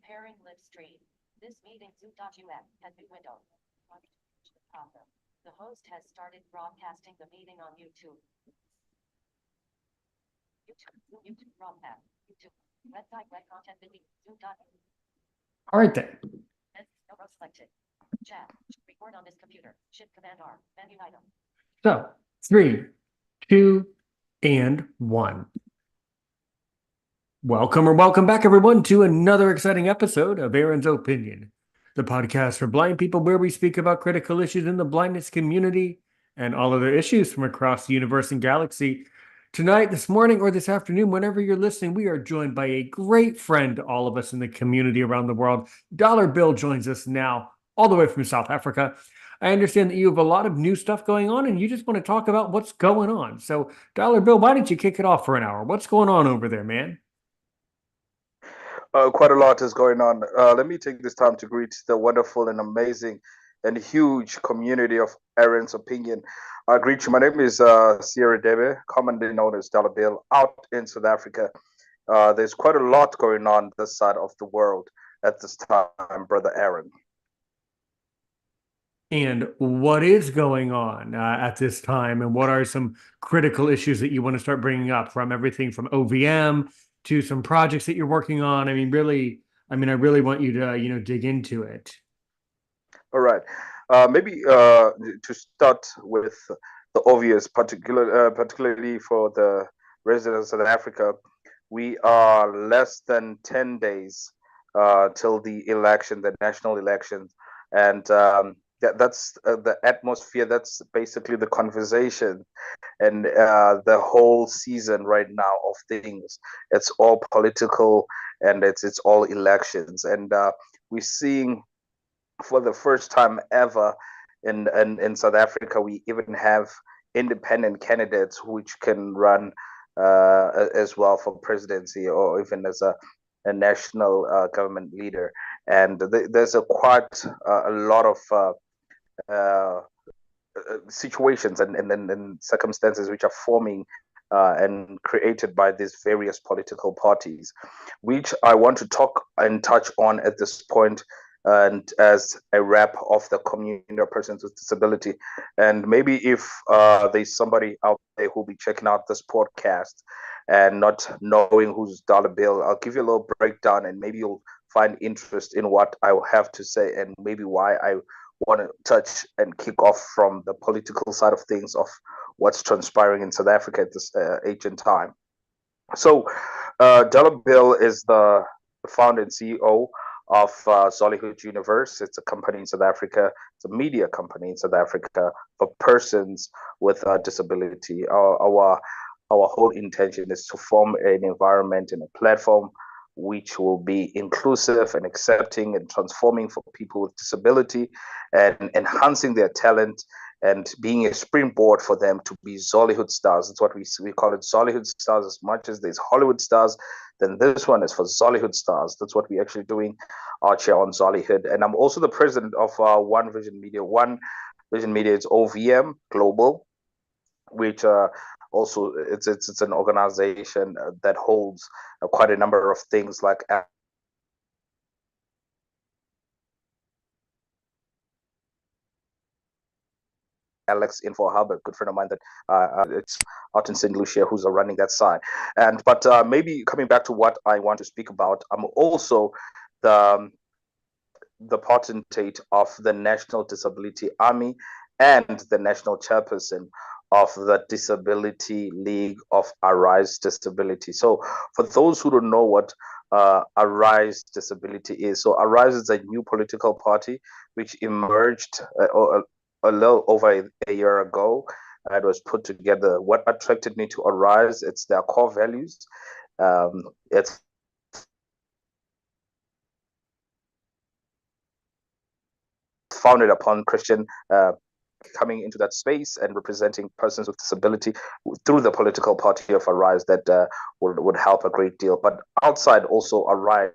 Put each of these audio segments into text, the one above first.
Preparing live stream. This meeting Zoom.us has been windowed. The host has started broadcasting the meeting on YouTube. YouTube broadcast. YouTube. Website web content video. Zoom.us. All right then. No row selected. Chat. Record on this computer. Shift Command R. Menu item. So 3, 2, and 1. Welcome back, everyone, to another exciting episode of Aaron's Opinion, the podcast for blind people where we speak about critical issues in the blindness community and all other issues from across the universe and galaxy. Tonight, this morning, or this afternoon, whenever you're listening, we are joined by a great friend to all of us in the community around the world. Dollar Bill joins us now, all the way from South Africa. I understand that you have a lot of new stuff going on, and you just want to talk about what's going on. So, Dollar Bill, why don't you kick it off for an hour? What's going on over there, man? Quite a lot is going on. Let me take this time to greet the wonderful and amazing and huge community of Aaron's Opinion. I greet you. My name is Sierra Debe, commonly known as Dollar Bill, out in South Africa. There's quite a lot going on this side of the world at this time, Brother Aaron. And what is going on at this time, and what are some critical issues that you want to start bringing up, from everything from OVM to some projects that you're working on? I really want you to, dig into it. All right. Maybe to start with the obvious, particularly for the residents of South Africa, we are less than 10 days till the election, the national election. And that's the atmosphere. That's basically the conversation and the whole season right now of things. It's all political and it's all elections. And we're seeing for the first time ever in South Africa, we even have independent candidates which can run as well for presidency or even as a national government leader. And there's quite a lot of situations and circumstances which are forming and created by these various political parties, which I want to talk and touch on at this point, and as a rep of the community of persons with disability. And maybe if there's somebody out there who'll be checking out this podcast and not knowing who's Dollar Bill, I'll give you a little breakdown and maybe you'll find interest in what I will have to say and maybe why I want to touch and kick off from the political side of things of what's transpiring in South Africa at this ancient time. So Dollar Bill is the founder and CEO of Zollyhood Universe. It's a company in South Africa. It's a media company in South Africa for persons with disability. Our whole intention is to form an environment and a platform which will be inclusive and accepting and transforming for people with disability and enhancing their talent and being a springboard for them to be Zollyhood stars. That's what we call it, Zollyhood stars. As much as there's Hollywood stars, then this one is for Zollyhood stars. That's what we're actually doing out here on Zollyhood. And I'm also the president of One Vision Media. One Vision Media is OVM Global, which also it's an organization that holds quite a number of things like Alex Info Hub, a good friend of mine that it's out in St. Lucia, who's running that side. But maybe coming back to what I want to speak about, I'm also the potentate of the National Disability Army and the national chairperson of the Disability League of Arise Disability. So for those who don't know what Arise Disability is, so Arise is a new political party which emerged a little over a year ago. It was put together. What attracted me to Arise, it's their core values. It's founded upon Christian coming into that space and representing persons with disability through the political party of Arise that would help a great deal. But outside also Arise,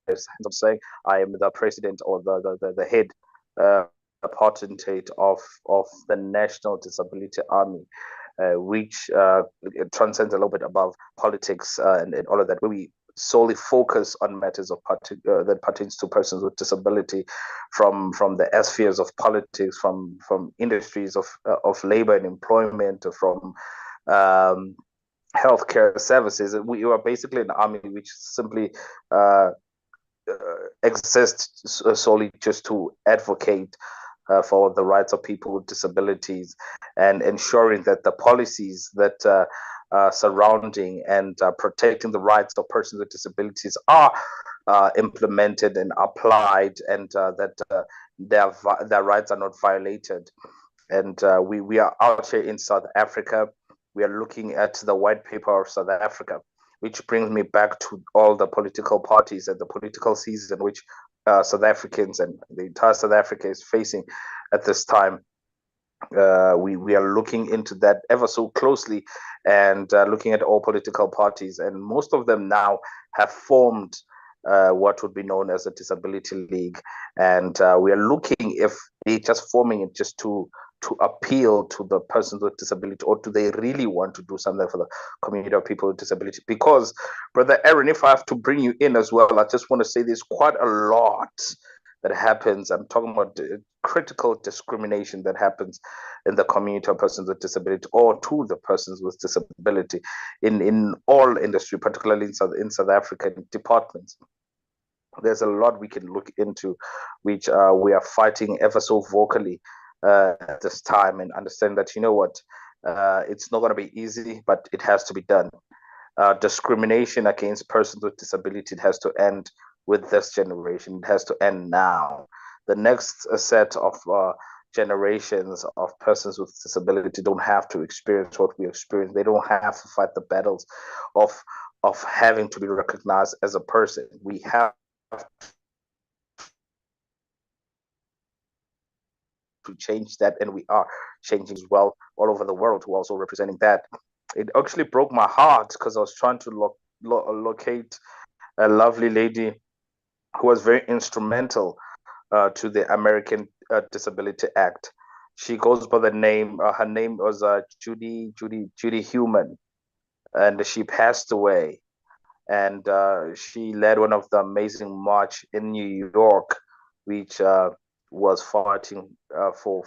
as I'm saying, I am the president or the head potentate of the National Disability Army, which transcends a little bit above politics and all of that. We solely focus on matters that pertains to persons with disability, from the spheres of politics, from industries of labor and employment, from healthcare services. We are basically an army which simply exists solely just to advocate for the rights of people with disabilities, and ensuring that the policies that surrounding and protecting the rights of persons with disabilities are implemented and applied, and that their rights are not violated. And we are out here in South Africa. We are looking at the white paper of South Africa, which brings me back to all the political parties and the political season which South Africans and the entire South Africa is facing at this time. We are looking into that ever so closely, and looking at all political parties, and most of them now have formed what would be known as a disability league, and we are looking if they're just forming it just to appeal to the persons with disability, or do they really want to do something for the community of people with disability? Because, Brother Aaron, if I have to bring you in as well, I just want to say there's quite a lot that happens. I'm talking about critical discrimination that happens in the community of persons with disability, or to the persons with disability, in all industry, particularly in South African departments. There's a lot we can look into, which we are fighting ever so vocally at this time, and understand that, you know what, it's not going to be easy, but it has to be done. Discrimination against persons with disability, it has to end with this generation. It has to end now. The next set of generations of persons with disability don't have to experience what we experience. They don't have to fight the battles of having to be recognized as a person. We have to change that, and we are changing as well all over the world, who are also representing that. It actually broke my heart because I was trying to locate a lovely lady who was very instrumental to the American Disability Act. She goes by the name, her name was Judy Human, and she passed away. And she led one of the amazing march in New York, which was fighting for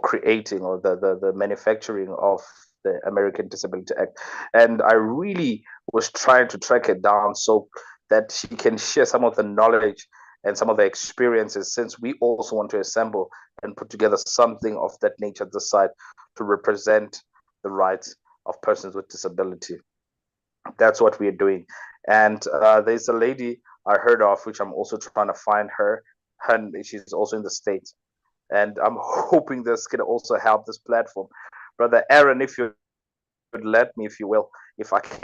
creating, or the manufacturing of the American Disability Act. And I really was trying to track it down so that she can share some of the knowledge and some of the experiences, since we also want to assemble and put together something of that nature at the side to represent the rights of persons with disability. That's what we are doing. And there's a lady I heard of, which I'm also trying to find her. She's also in the States. And I'm hoping this can also help this platform. Brother Aaron, if you would let me, if you will, if I can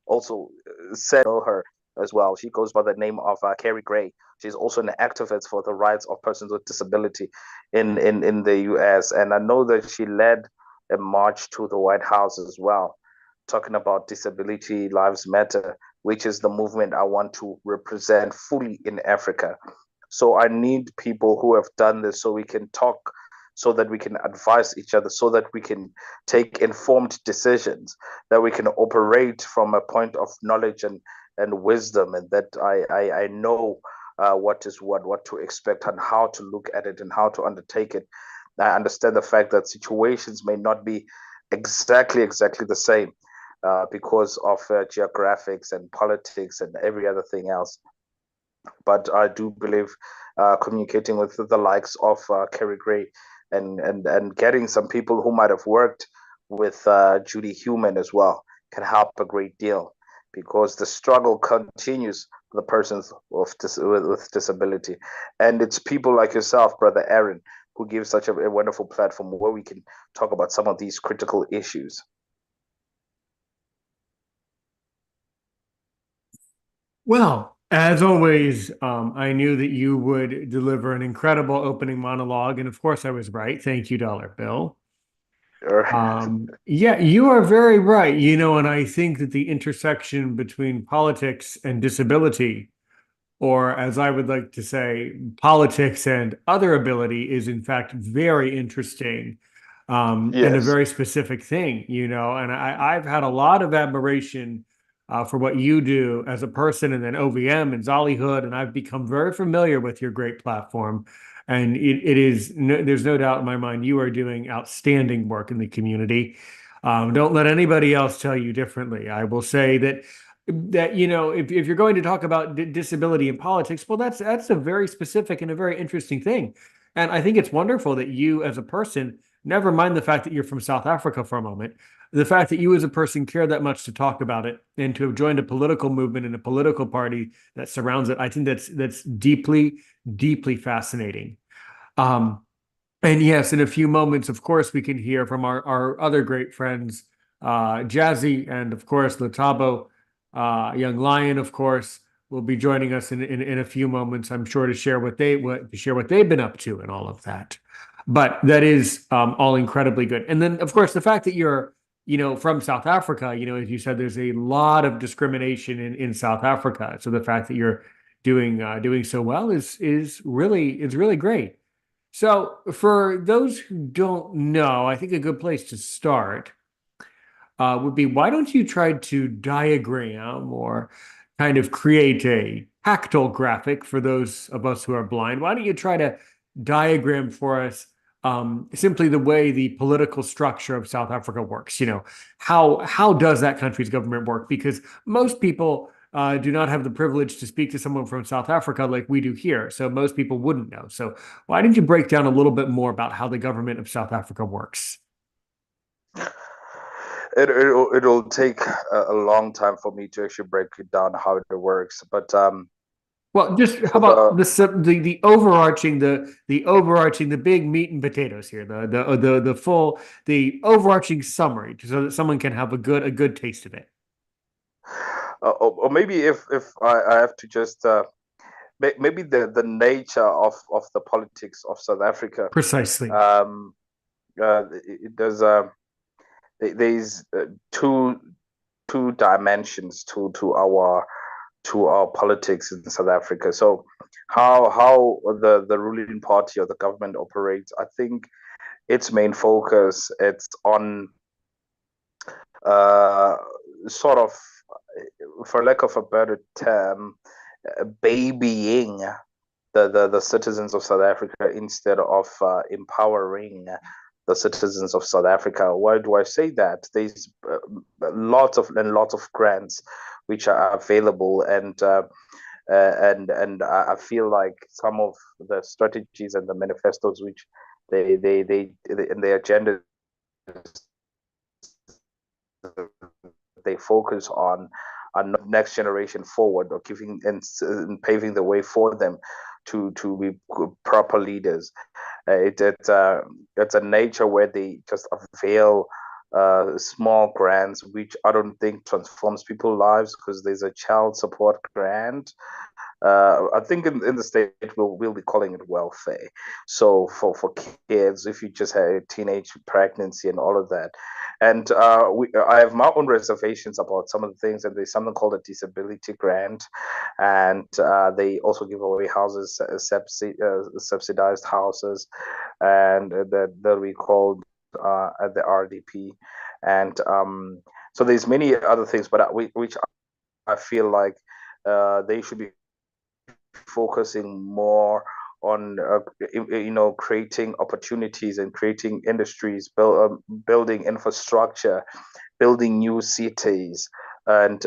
also know her as well. She goes by the name of Carrie Gray. She's also an activist for the rights of persons with disability in the US. And I know that she led a march to the White House as well, talking about Disability Lives Matter, which is the movement I want to represent fully in Africa. So I need people who have done this, so we can talk, so that we can advise each other, so that we can take informed decisions, that we can operate from a point of knowledge and wisdom, and that I know what is what to expect, and how to look at it, and how to undertake it. I understand the fact that situations may not be exactly the same because of geographics and politics and every other thing else. But I do believe communicating with the likes of Carrie Gray and getting some people who might have worked with Judy Human as well can help a great deal, because the struggle continues for the persons with disability. And it's people like yourself, Brother Aaron, who give such a wonderful platform where we can talk about some of these critical issues. Well, as always, I knew that you would deliver an incredible opening monologue, and of course I was right. Thank you, Dollar Bill. Yeah, you are very right. And I think that the intersection between politics and disability or as I would like to say, politics and other ability is in fact very interesting, and a Yes. very specific thing, and I've had a lot of admiration for what you do as a person, and then OVM and Zollyhood, and I've become very familiar with your great platform. And it is no, there's no doubt in my mind you are doing outstanding work in the community. Don't let anybody else tell you differently. I will say that if you're going to talk about disability in politics, well, that's a very specific and a very interesting thing. And I think it's wonderful that you as a person, never mind the fact that you're from South Africa for a moment, the fact that you as a person care that much to talk about it and to have joined a political movement and a political party that surrounds it. I think that's deeply, deeply fascinating. Um, and yes, in a few moments, of course, we can hear from our other great friends, Jazzy, and of course, Latabo, Young Lion, of course, will be joining us in a few moments. I'm sure to share to share what they've been up to and all of that. But that is all incredibly good. And then, of course, the fact that you're from South Africa, as you said, there's a lot of discrimination in South Africa. So the fact that you're doing so well is really great. So, for those who don't know, I think a good place to start would be, why don't you try to diagram or kind of create a tactile graphic for those of us who are blind? Why don't you try to diagram for us simply the way the political structure of South Africa works? How does that country's government work? Because most people do not have the privilege to speak to someone from South Africa like we do here. So most people wouldn't know. So why don't you break down a little bit more about how the government of South Africa works? It'll take a long time for me to actually break it down how it works. But Well, just how for about the the overarching the big meat and potatoes here, the full the overarching summary, so that someone can have a good taste of it. or maybe if I have to just maybe the nature of the politics of South Africa. Precisely. It does. There's two dimensions to our politics in South Africa. So how the ruling party or the government operates, I think its main focus it's on sort of, for lack of a better term, babying the citizens of South Africa instead of empowering the citizens of South Africa. Why do I say that? There's lots of grants which are available, and I feel like some of the strategies and the manifestos which they in their agenda they focus on next generation forward, or giving and paving the way for them to be proper leaders. It's a nature where they just avail small grants, which I don't think transforms people's lives, because there's a child support grant. I think in the state we'll be calling it welfare. So for kids, if you just had a teenage pregnancy and all of that, and I have my own reservations about some of the things. And there's something called a disability grant, and they also give away houses, subsidized houses, and that'll be called at the RDP, and so there's many other things, but which I feel like they should be focusing more on creating opportunities and creating industries, building infrastructure, building new cities, and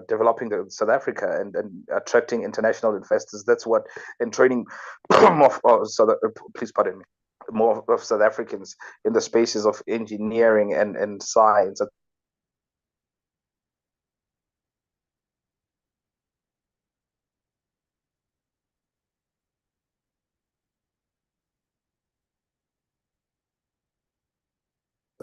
developing South Africa, and attracting international investors. That's what, and training please pardon me, more of South Africans in the spaces of engineering and science.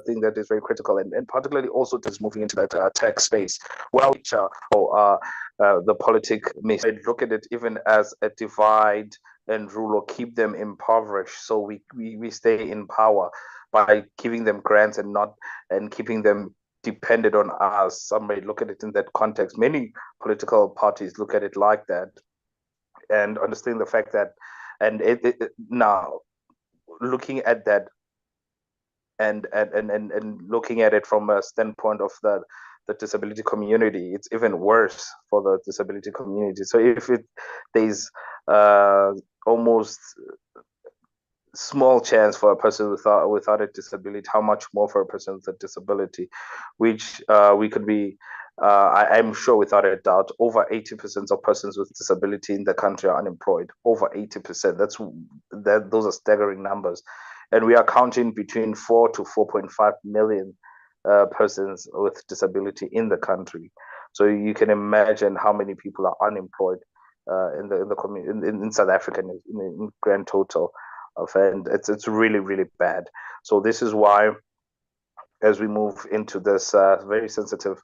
Thing that is very critical, and particularly also just moving into that tech space. Well, the politic may look at it even as a divide and rule, or keep them impoverished, so we stay in power by giving them grants and keeping them dependent on us. Some may look at it in that context. Many political parties look at it like that. and understanding the fact that, and now looking at that and looking at it from a standpoint of the disability community, it's even worse for the disability community. So if there's almost small chance for a person without a disability, how much more for a person with a disability, which we could be, I'm sure without a doubt, over 80% of persons with disability in the country are unemployed. Over 80%. Those are staggering numbers, and we are counting between 4 to 4.5 million persons with disability in the country. So you can imagine how many people are unemployed in the community in South Africa in grand total. And it's really, really bad. So this is why, as we move into this very sensitive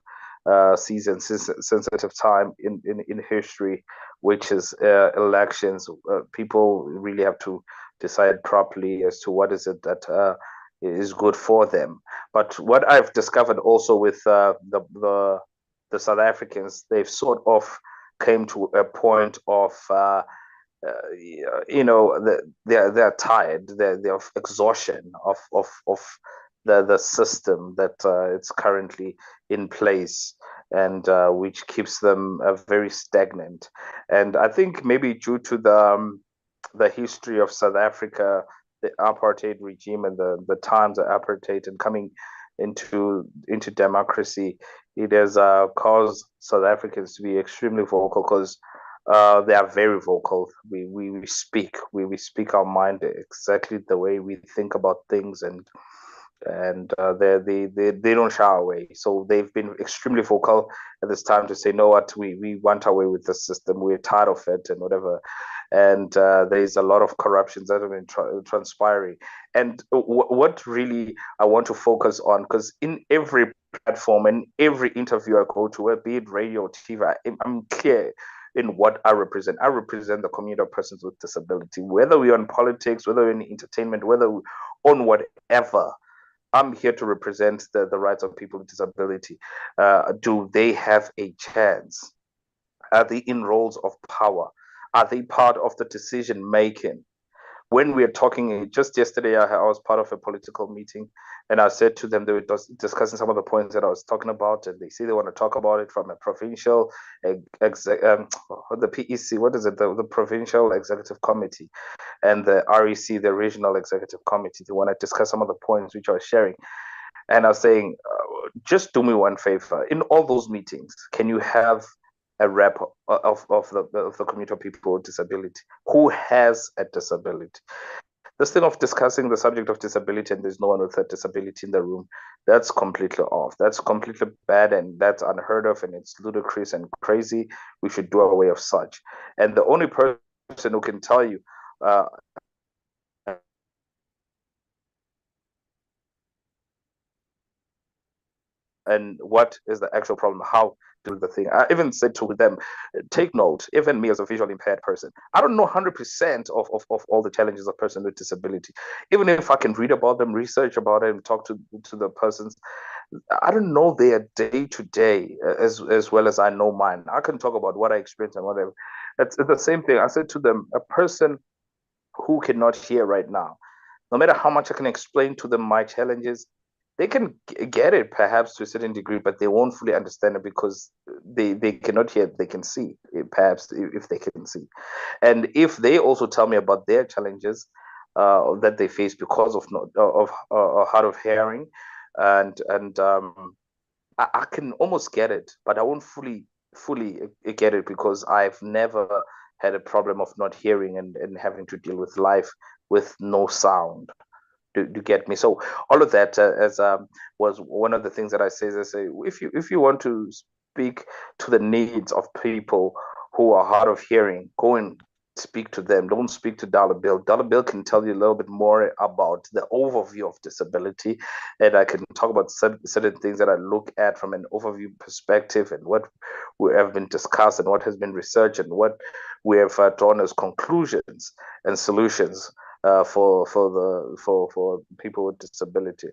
sensitive time in history, which is elections, people really have to decide properly as to what is it that is good for them. But what I've discovered also with the South Africans, they've sort of came to a point of they're tired, they're of exhaustion of the system that it's currently in place, and which keeps them very stagnant. And I think maybe due to the history of South Africa, the apartheid regime and the times of apartheid and coming into democracy, it has caused South Africans to be extremely vocal, because they are very vocal. We speak our mind exactly the way we think about things, and they don't shy away. So they've been extremely vocal at this time to say, no, what we want our way with the system. We're tired of it and whatever. And there's a lot of corruptions that have been transpiring. And what really I want to focus on, because in every platform and every interview I go to, be it radio, TV, I'm clear in what I represent. I represent the community of persons with disability, whether we're on politics, whether we're in entertainment, whether we're on whatever. I'm here to represent the rights of people with disability. Do they have a chance? Are they in roles of power? Are they part of the decision making? When we are talking, just yesterday, I was part of a political meeting, and I said to them, they were discussing some of the points that I was talking about, and they say they want to talk about it from a provincial, the PEC, what is it, the Provincial Executive Committee, and the REC, the Regional Executive Committee. They want to discuss some of the points which I was sharing. And I was saying, just do me one favor. In all those meetings, can you have a rep of the community of people with disability who has a disability? This thing of discussing the subject of disability and there's no one with a disability in the room, that's completely off. That's completely bad, and that's unheard of, and it's ludicrous and crazy. We should do away of such. And the only person who can tell you and what is the actual problem, how do the thing. I even said to them, take note, even me as a visually impaired person, I don't know 100% of all the challenges of person with disability. Even if I can read about them, research about it, and talk to the persons, I don't know their day to day as well as I know mine. I can talk about what I experienced and whatever. It's the same thing. I said to them, a person who cannot hear right now, no matter how much I can explain to them my challenges, they can get it perhaps to a certain degree, but they won't fully understand it because they cannot hear, they can see, perhaps if they can see. And if they also tell me about their challenges that they face because of hard of hearing, and I can almost get it, but I won't fully get it because I've never had a problem of not hearing and having to deal with life with no sound. Do get me? So all of that was one of the things that I say. I say, if you want to speak to the needs of people who are hard of hearing, go and speak to them. Don't speak to DollarBill. DollarBill can tell you a little bit more about the overview of disability, and I can talk about certain things that I look at from an overview perspective, and what we have been discussed, and what has been researched, and what we have drawn as conclusions and solutions for people with disability.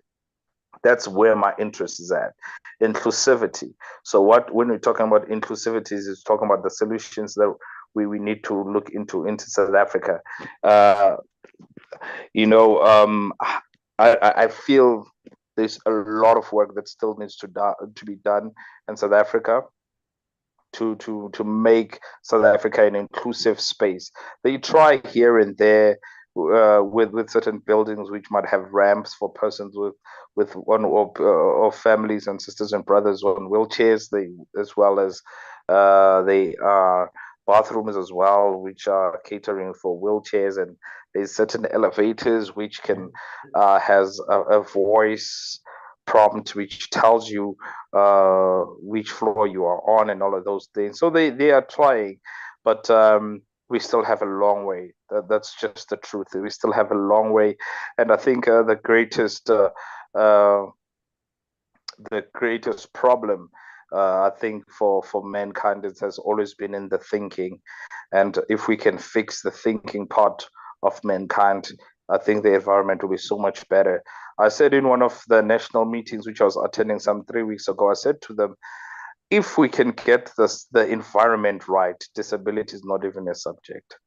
That's where my interest is at. Inclusivity. So when we're talking about inclusivity, is talking about the solutions that we need to look into South Africa. I feel there's a lot of work that still needs to be done in South Africa to make South Africa an inclusive space. They try here and there with certain buildings which might have ramps for persons with one or families and sisters and brothers on wheelchairs. They as well as they are bathrooms as well, which are catering for wheelchairs, and there's certain elevators which can has a voice prompt which tells you which floor you are on and all of those things. So they are trying, but we still have a long way. That's just the truth. We still have a long way, and I think the greatest problem, I think for mankind, it has always been in the thinking, and if we can fix the thinking part of mankind, I think the environment will be so much better. I said in one of the national meetings, which I was attending some 3 weeks ago, I said to them, if we can get the environment right, disability is not even a subject.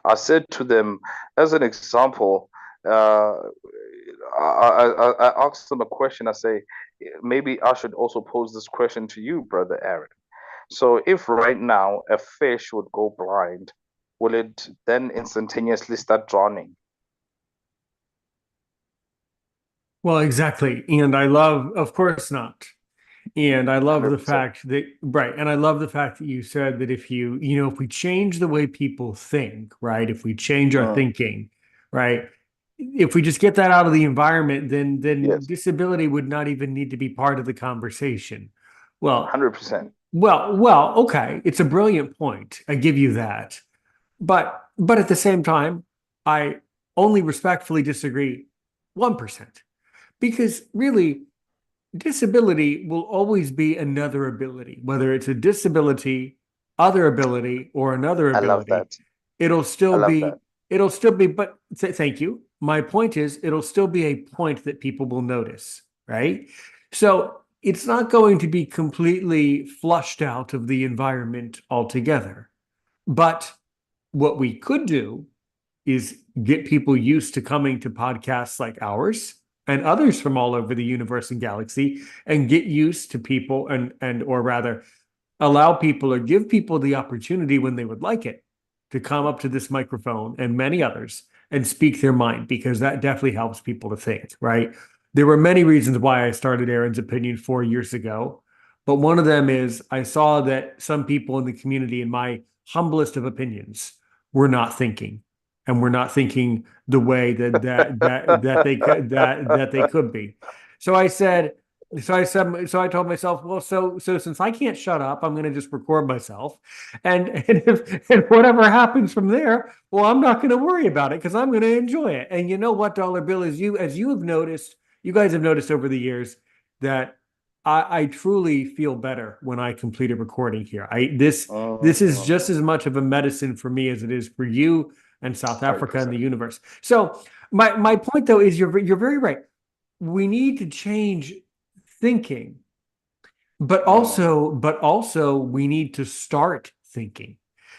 I said to them, as an example, I asked them a question. I say, maybe I should also pose this question to you, Brother Aaron. So if right now a fish would go blind, will it then instantaneously start drowning? Well, exactly. And I love, of course not. And I love the 100%. fact that, right. And I love the fact that you said that if if we change the way people think, right? If we change our thinking, right? If we just get that out of the environment, then Yes. disability would not even need to be part of the conversation. Well, 100%. well, okay. It's a brilliant point. I give you that. But at the same time, I only respectfully disagree 1%. Because really, disability will always be another ability, whether it's a disability, other ability, or another I love ability. that. It'll I still love be, that. but thank you. My point is, it'll still be a point that people will notice, right? So it's not going to be completely flushed out of the environment altogether. But what we could do is get people used to coming to podcasts like ours and others from all over the universe and galaxy, and get used to people or rather allow people or give people the opportunity when they would like it to come up to this microphone and many others and speak their mind, because that definitely helps people to think, right? There were many reasons why I started Aaron's Opinion 4 years ago, but one of them is I saw that some people in the community, in my humblest of opinions, were not thinking. And we're not thinking the way that they could be. So I told myself, well, so since I can't shut up, I'm going to just record myself, and whatever happens from there, well, I'm not going to worry about it because I'm going to enjoy it. And you know what, Dollar Bill, as you have noticed, you guys have noticed over the years that I truly feel better when I complete a recording here. This is just as much of a medicine for me as it is for you and South Africa 100%. and the universe. So my point though is you're very right. We need to change thinking, but also we need to start thinking.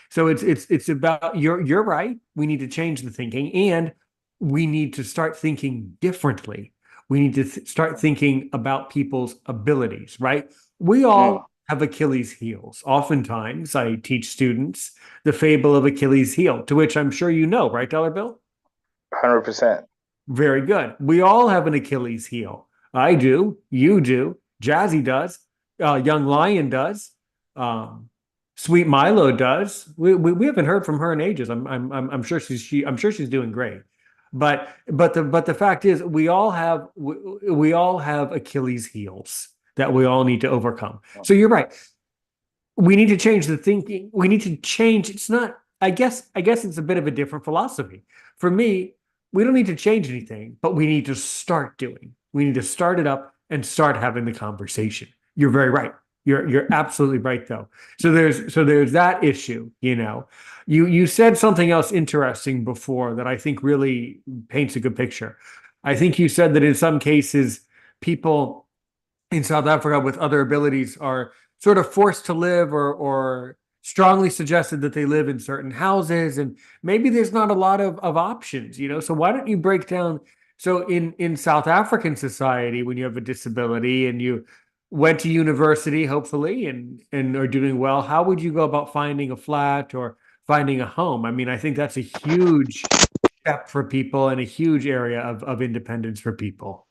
So it's about you're right. We need to change the thinking, and we need to start thinking differently. We need to start thinking about people's abilities, right? We all have Achilles heels. Oftentimes, I teach students the fable of Achilles heel, to which I'm sure you know, right, Dollar Bill? 100%. Very good. We all have an Achilles heel. I do. You do. Jazzy does. Young Lion does. Sweet Milo does. We haven't heard from her in ages. I'm sure she's doing great. But the fact is, we all have Achilles heels that we all need to overcome. So you're right. We need to change the thinking. We need to change. It's not, I guess it's a bit of a different philosophy. For me, we don't need to change anything, but we need to start doing. We need to start it up and start having the conversation. You're very right. You're absolutely right, though. So there's that issue, You said something else interesting before that I think really paints a good picture. I think you said that in some cases, people in South Africa with other abilities are sort of forced to live or strongly suggested that they live in certain houses, and maybe there's not a lot of options, So why don't you break down? So in South African society, when you have a disability and you went to university, hopefully, and are doing well, how would you go about finding a flat or finding a home? I mean, I think that's a huge step for people and a huge area of independence for people.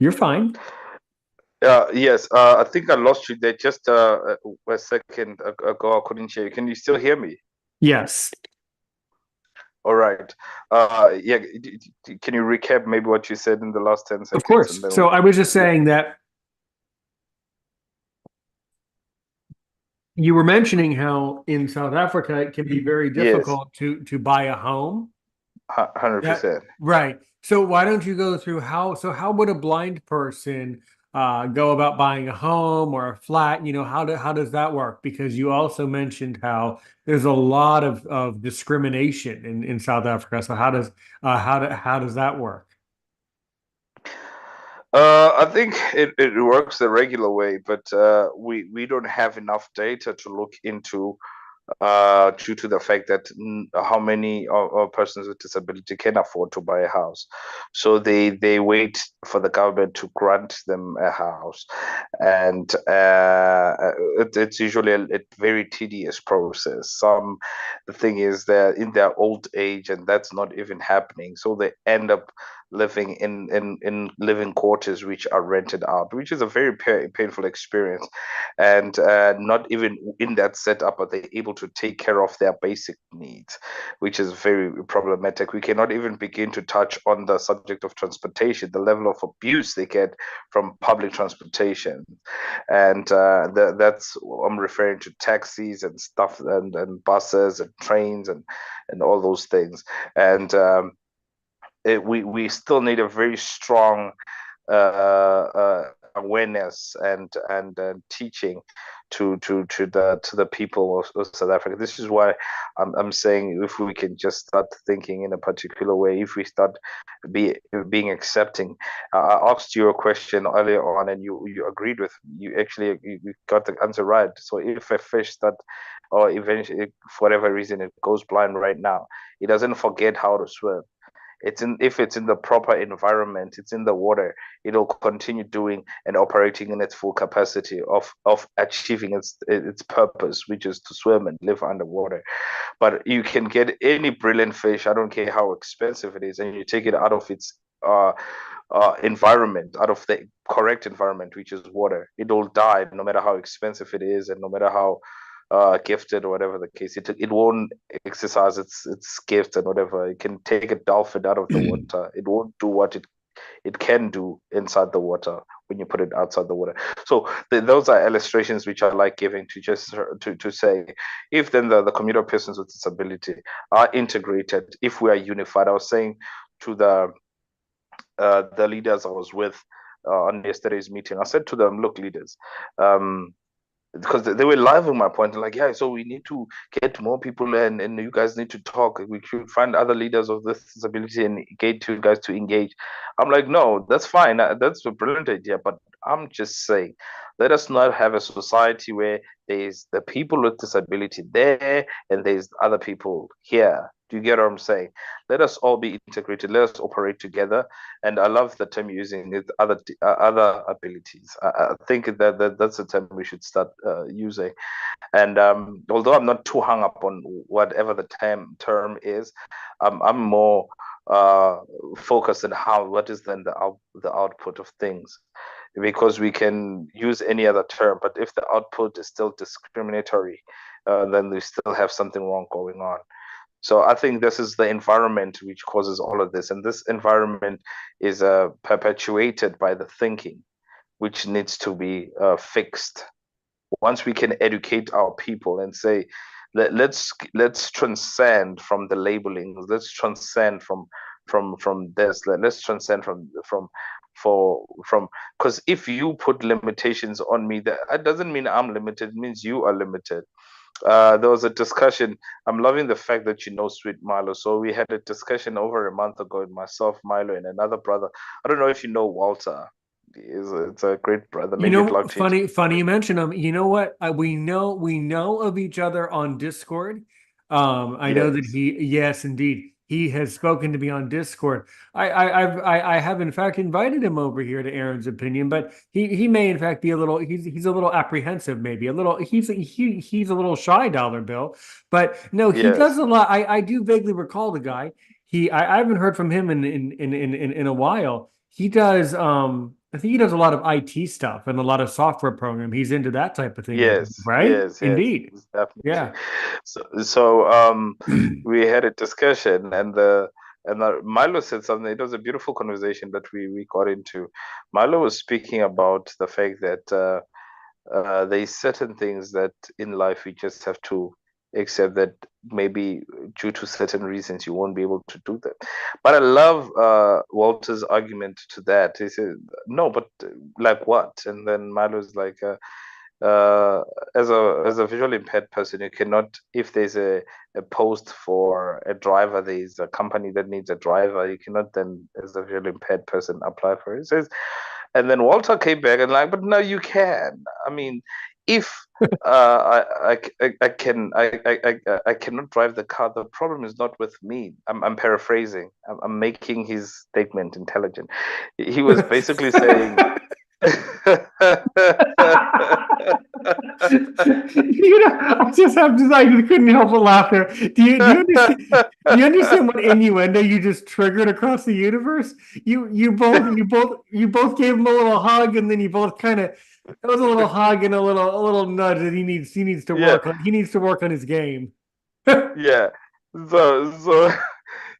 You're fine. Yes, I think I lost you there just a second ago. I couldn't hear you. Can you still hear me? Yes. All right. Yeah. Can you recap maybe what you said in the last 10 seconds? Of course. And then So I was just saying that you were mentioning how in South Africa it can be very Yes, difficult to buy a home. 100%. Right. So why don't you go through how would a blind person go about buying a home or a flat? How does that work? Because you also mentioned how there's a lot of discrimination in South Africa. So how does that work? I think it works the regular way, but we don't have enough data to look into due to the fact that how many persons with disability can afford to buy a house. So they wait for the government to grant them a house, and it's usually a very tedious process. The thing is they're in their old age, and that's not even happening. So they end up living in living quarters which are rented out, which is a very painful experience. And not even in that setup are they able to take care of their basic needs, which is very problematic. We cannot even begin to touch on the subject of transportation, the level of abuse they get from public transportation. And that's, I'm referring to taxis and stuff, and buses and trains and all those things. And we still need a very strong awareness and teaching to the people of South Africa. This is why I'm saying if we can just start thinking in a particular way, if we start being accepting. I asked you a question earlier on, and you agreed with me. You got the answer right. So if a fish that or eventually for whatever reason it goes blind right now, it doesn't forget how to swim. If it's in the proper environment, it's in the water, it'll continue doing and operating in its full capacity of achieving its purpose, which is to swim and live underwater. But you can get any brilliant fish, I don't care how expensive it is, and you take it out of its environment, out of the correct environment, which is water, it'll die no matter how expensive it is, and no matter how gifted or whatever the case. It won't exercise its gift and whatever. It can take a dolphin out of the water. It won't do what it can do inside the water when you put it outside the water. So those are illustrations which I like giving to just to say, if then the community of persons with disability are integrated, if we are unified. I was saying to the leaders I was with on yesterday's meeting, I said to them, look, leaders, because they were living my point, like, yeah, so we need to get more people, and you guys need to talk. We should find other leaders of this disability and get you guys to engage. I'm like, no, that's fine. That's a brilliant idea, but I'm just saying, let us not have a society where there's the people with disability there and there's other people here. Do you get what I'm saying? Let us all be integrated. Let us operate together. And I love the term you're using it, other abilities. I think that's the term we should start using. And although I'm not too hung up on whatever the term is, I'm more focused on what is then the output of things, because we can use any other term, but if the output is still discriminatory, then we still have something wrong going on. So I think this is the environment which causes all of this, and this environment is perpetuated by the thinking, which needs to be fixed. Once we can educate our people and say, let's transcend from the labeling, let's transcend from this, let's transcend from because if you put limitations on me, that doesn't mean I'm limited, it means you are limited. there was a discussion. I'm loving the fact that you know Sweet Milo. So we had a discussion over a month ago, and myself, Milo, and another brother. I don't know if you know Walter. It's a great brother. You Maybe you'd know, like to introduce funny you him. mention him. You know what? We know of each other on Discord. I know that Yes, yes, indeed, he has spoken to me on Discord. I have in fact invited him over here to Aaron's opinion, but he may in fact be a little. He's a little apprehensive, maybe a little. He's a little shy, Dollar Bill. But no, he does yes, a lot. I do vaguely recall the guy. I haven't heard from him in a while. He does I think he does a lot of IT stuff and a lot of software program. He's into that type of thing, I believe, yes, right? yes, yes, Indeed. definitely. Yeah. So we had a discussion, and Milo said something. It was a beautiful conversation that we got into. Milo was speaking about the fact that there's certain things that in life we just have to accept that maybe due to certain reasons you won't be able to do that. But I love Walter's argument to that. He said, "No, but like what?" And then Milo's like, uh, as a visually impaired person, you cannot if there's a post for a driver, there's a company that needs a driver, you cannot then as a visually impaired person apply for it. It says, and then Walter came back and like, but no, you can. I mean, if I cannot drive the car. The problem is not with me. I'm paraphrasing. I'm making his statement intelligent. He was basically saying, I just have to I just couldn't help but laugh there. Do you understand what innuendo you just triggered across the universe? You both gave him a little hug, and then you both kind of it was a little hug and a little nudge that he needs to yeah, work on. He needs to work on his game. yeah. So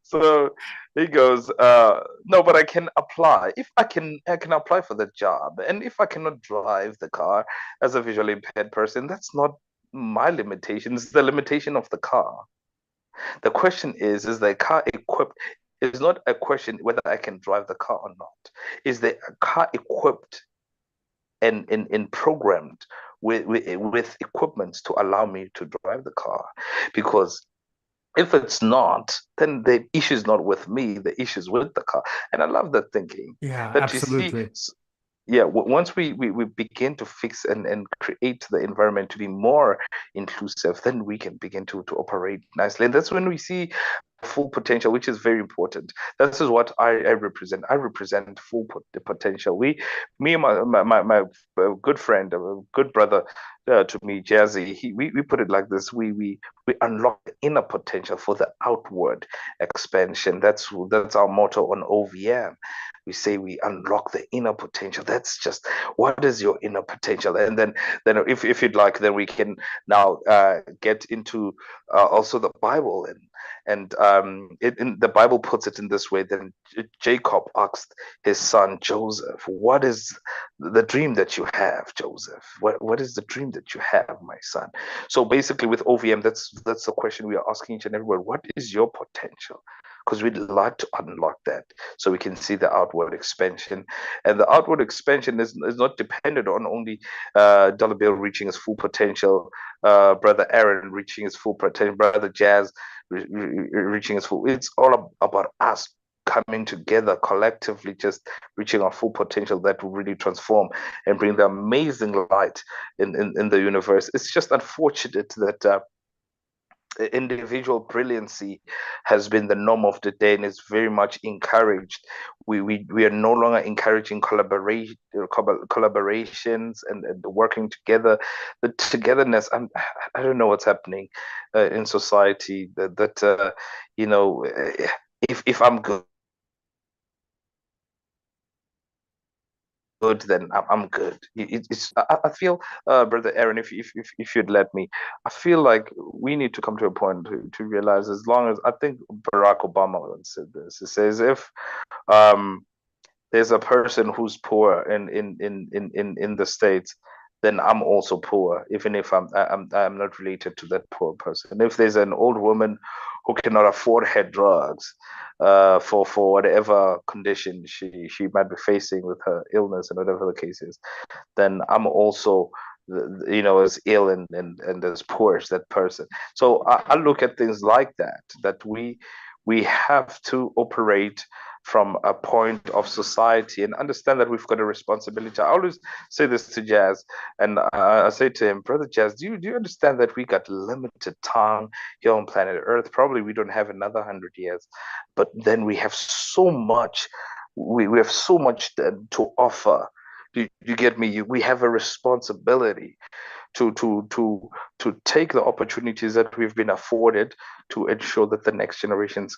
so he goes, no, but I can apply. If I can apply for the job. And if I cannot drive the car as a visually impaired person, that's not my limitation. It's the limitation of the car. The question is the car equipped? It's not a question whether I can drive the car or not. Is the car equipped and programmed with equipment to allow me to drive the car? Because if it's not, then the issue is not with me, the issue is with the car. And I love that thinking Yeah, that you see, absolutely. yeah, once we begin to fix and create the environment to be more inclusive, then we can begin to operate nicely. And that's when we see full potential, which is very important. This is what I represent. I represent full potential. Me and my good friend, good brother to me, Jazzy, we put it like this. We unlock the inner potential for the outward expansion. That's our motto on OVM. We say we unlock the inner potential. That's just what is your inner potential, and then if you'd like, then we can now get into also the Bible and the Bible puts it in this way. Then Jacob asked his son Joseph, "What is the dream that you have, Joseph? What is the dream that you have, my son?" So basically, with OVM, that's the question we are asking each and everyone. What is your potential? Because we'd like to unlock that so we can see the outward expansion. And the outward expansion is not dependent on only Dollar Bill reaching his full potential, Brother Aaron reaching his full potential, Brother Jazz reaching his full. It's all about us coming together collectively, just reaching our full potential that will really transform and bring the amazing light in the universe. It's just unfortunate that individual brilliancy has been the norm of the day and is very much encouraged. We are no longer encouraging collaborations and working together. The togetherness. I don't know what's happening in society. You know, if I'm good, then I'm good. I feel, brother Aaron, if you'd let me, I feel like we need to come to a point to realize, as long as I think Barack Obama once said this, he says if um there's a person who's poor in the states, then I'm also poor, even if I'm not related to that poor person. If there's an old woman who cannot afford her drugs, for whatever condition she might be facing with her illness and whatever the case is, then I'm also as ill and as poor as that person. So I look at things like that we have to operate from a point of society and understand that we've got a responsibility. I always say this to Jazz, and I say to him, Brother Jazz, do you understand that we got limited time here on planet Earth? Probably we don't have another 100 years, but then we have so much. We have so much to offer. You get me? We have a responsibility to take the opportunities that we've been afforded to ensure that the next generations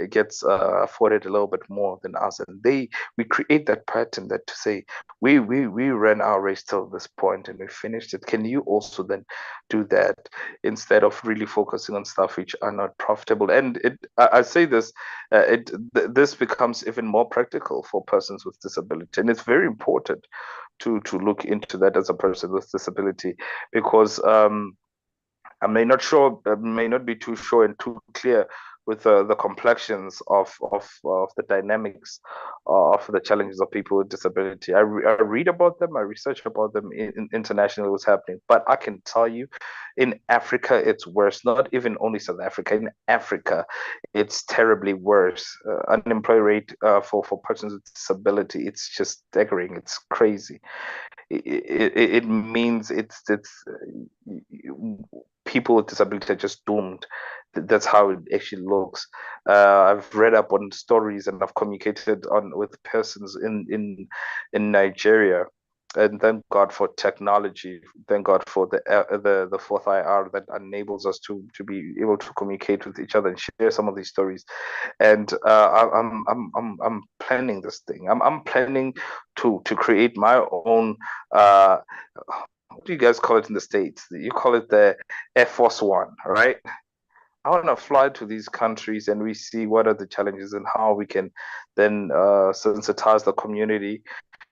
gets afforded a little bit more than us, and we create that pattern that to say we ran our race till this point and we finished it. Can you also then do that instead of really focusing on stuff which are not profitable? And I say this, this becomes even more practical for persons with disability, and it's very important to look into that as a person with disability, because I may not be too sure and too clear with the complexions of the dynamics of the challenges of people with disability. I read about them, I research about them internationally, what's happening. But I can tell you, in Africa, it's worse. Not even only South Africa. In Africa, it's terribly worse. Unemployment rate for persons with disability, it's just staggering. It's crazy. It means it's people with disability are just doomed. That's how it actually looks. I've read up on stories and I've communicated with persons in Nigeria, and thank God for technology. Thank God for the fourth IR that enables us to be able to communicate with each other and share some of these stories. And I'm planning this thing. I'm planning to create my own. What do you guys call it in the States? You call it the Air Force One, right? I want to fly to these countries and we see what are the challenges and how we can then sensitize the community,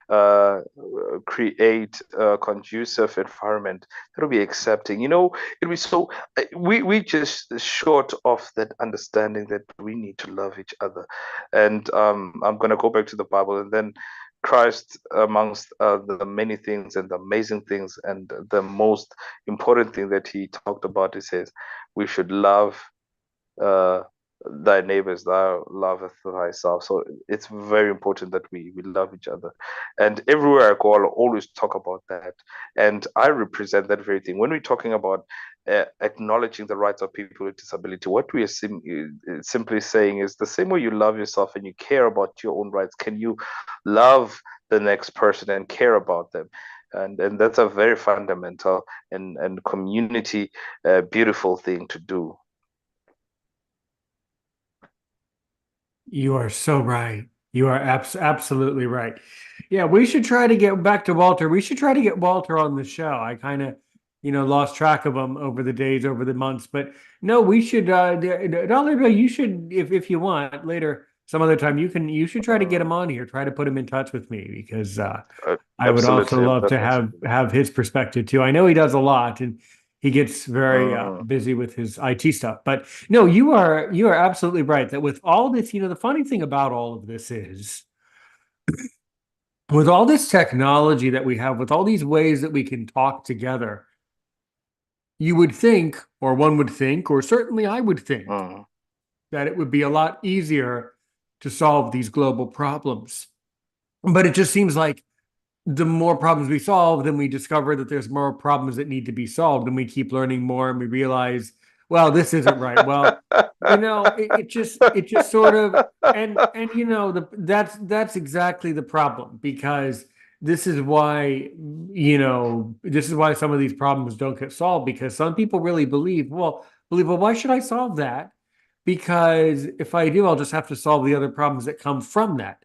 uh, create a conducive environment that'll be accepting. It'll be so we just short of that understanding that we need to love each other. And I'm gonna go back to the Bible, and then Christ, amongst the many things and the amazing things and the most important thing that he talked about, he says we should love uh, thy neighbors, thou loveth thyself. So it's very important that we love each other. And everywhere I go, I'll always talk about that. And I represent that very thing. When we're talking about acknowledging the rights of people with disability, what we are simply saying is the same way you love yourself and you care about your own rights, can you love the next person and care about them? And that's a very fundamental and community beautiful thing to do. You are so right. You are absolutely right. Yeah, we should try to get back to Walter. We should try to get Walter on the show. I kind of, lost track of him over the days, over the months. But no, we should. DollarBill, you should, if you want later, some other time, you should try to get him on here. Try to put him in touch with me, because I would also love to have his perspective too. I know he does a lot, and he gets very busy with his IT stuff. But no, you are absolutely right that with all this, the funny thing about all of this is, with all this technology that we have, with all these ways that we can talk together, you would think, or one would think, or certainly I would think, that it would be a lot easier to solve these global problems. But it just seems like the more problems we solve, then we discover that there's more problems that need to be solved, and we keep learning more, and we realize, well, this isn't right. Well, it just sort of, and that's exactly the problem, because this is why some of these problems don't get solved, because some people really believe, well, why should I solve that? Because if I do, I'll just have to solve the other problems that come from that.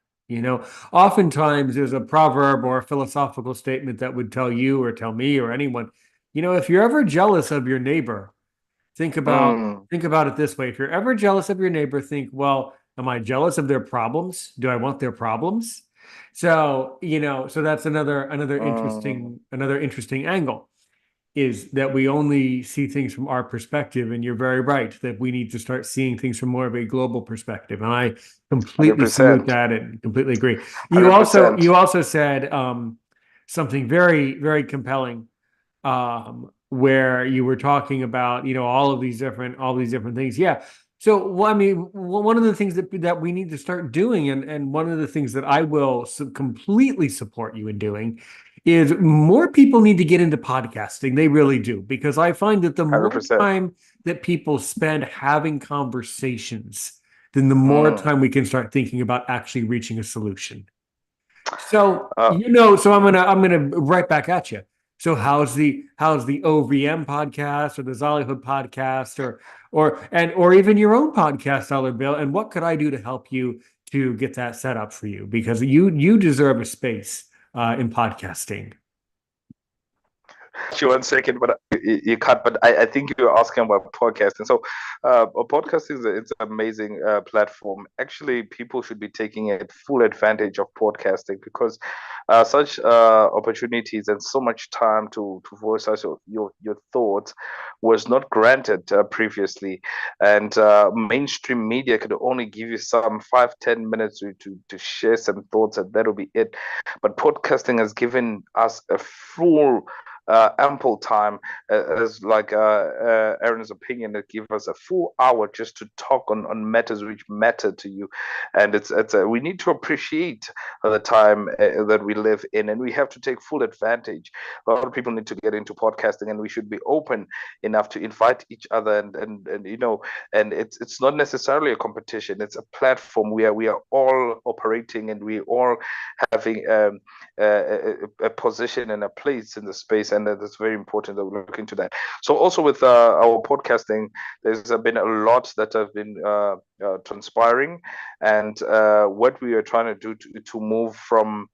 Oftentimes there's a proverb or a philosophical statement that would tell you or tell me or anyone, if you're ever jealous of your neighbor, think about it this way. If you're ever jealous of your neighbor, think, well, am I jealous of their problems? Do I want their problems? So, so that's another interesting angle, is that we only see things from our perspective. And you're very right that we need to start seeing things from more of a global perspective. And I completely 100%. salute that and completely agree. You 100%. also said something very, very compelling, where you were talking about, all these different things. Yeah. So, well, I mean, one of the things that we need to start doing, and one of the things that I will completely support you in doing, is more people need to get into podcasting. They really do, because I find that the more 100%. time that people spend having conversations, then the more time we can start thinking about actually reaching a solution. So, so I'm gonna right back at you. So how's the OVM podcast or the Zollyhood podcast or even your own podcast, Dollar Bill? And what could I do to help you to get that set up for you? Because you deserve a space in podcasting. You 1 second, but you cut. But I think you were asking about podcasting. So, podcasting it's an amazing platform. Actually, people should be taking full advantage of podcasting, because such opportunities and so much time to voice out your thoughts was not granted previously, and mainstream media could only give you some 5-10 minutes to share some thoughts, and that'll be it. But podcasting has given us a full ample time, as like Aaron's opinion, that give us a full hour just to talk on matters which matter to you, and we need to appreciate the time that we live in, and we have to take full advantage. A lot of people need to get into podcasting, and we should be open enough to invite each other, and and it's not necessarily a competition. It's a platform where we are all operating, and we all having a position and a place in the space, and that's very important that we look into that. So also with our podcasting, there's been a lot that have been transpiring, and what we are trying to do to move from